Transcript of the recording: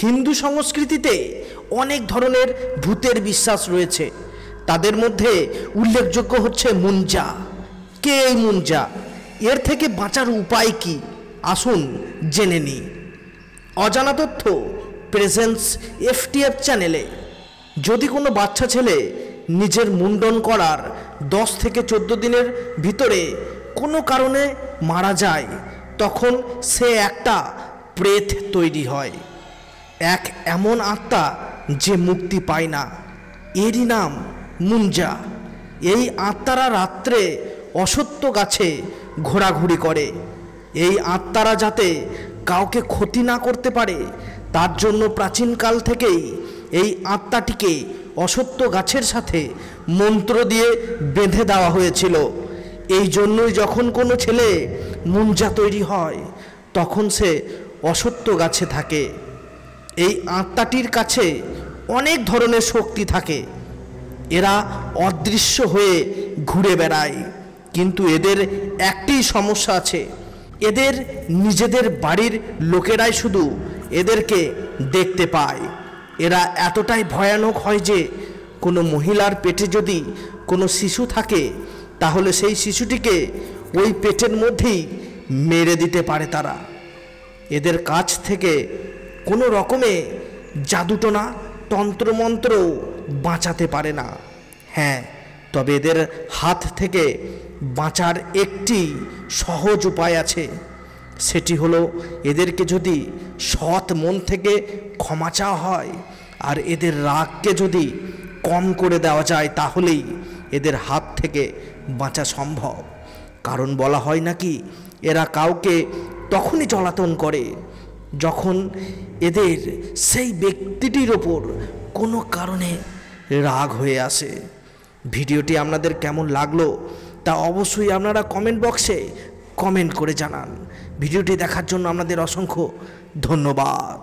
হিন্দু সংস্কৃতিতে অনেক ধরনের ভূতের বিশ্বাস রয়েছে। তাদের মধ্যে উল্লেখযোগ্য হচ্ছে মুঞ্জা। কে এই মুঞ্জা? এর থেকে বাঁচার উপায় কি? আসুন জেনে নিই। অজানা তথ্য প্রেজেন্স FTF চ্যানেলে। যদি কোনো বাচ্চা ছেলে নিজের মুন্ডন করার 10 থেকে 14 দিনের ভিতরে কোনো কারণে মারা যায়, তখন সে একটা প্রেত তৈরি হয়, এক এমন আত্মা যে মুক্তি পায় না। এরই নাম মুঞ্জা। এই আত্মারা রাত্রে অসত্য গাছে ঘোরাঘুরি করে। এই আত্মারা যাতে কাউকে ক্ষতি না করতে পারে, তার জন্য প্রাচীনকাল থেকেই এই আত্মাটিকে অসত্য গাছের সাথে মন্ত্র দিয়ে বেঁধে দেওয়া হয়েছিল। এই জন্যই যখন কোনো ছেলে মুঞ্জা তৈরি হয়, তখন সে অসত্য গাছে থাকে। এই আত্মাটির কাছে অনেক ধরনের শক্তি থাকে। এরা অদৃশ্য হয়ে ঘুরে বেড়ায়, কিন্তু এদের একটি সমস্যা আছে। এদের নিজেদের বাড়ির লোকেরাই শুধু এদেরকে দেখতে পায়। এরা এতটাই ভয়ানক হয় যে কোনো মহিলার পেটে যদি কোনো শিশু থাকে, তাহলে সেই শিশুটিকে ওই পেটের মধ্যেই মেরে দিতে পারে তারা। এদের কাছ থেকে কোনো রকমে জাদুটোনা তন্ত্রমন্ত্র বাঁচাতে পারে না। হ্যাঁ, তবে এদের হাত থেকে বাঁচার একটি সহজ উপায় আছে। সেটি হলো, এদেরকে যদি সৎ মন থেকে ক্ষমা চাওয়া হয় আর এদের রাগকে যদি কম করে দেওয়া যায়, তাহলেই এদের হাত থেকে বাঁচা সম্ভব। কারণ বলা হয় নাকি, এরা কাউকে তখনই জ্বালাতন করে যখন এদের সেই ব্যক্তিটির ওপর কোনো কারণে রাগ হয়ে আসে। ভিডিওটি আপনাদের কেমন লাগলো তা অবশ্যই আপনারা কমেন্ট বক্সে কমেন্ট করে জানান। ভিডিওটি দেখার জন্য আপনাদের অসংখ্য ধন্যবাদ।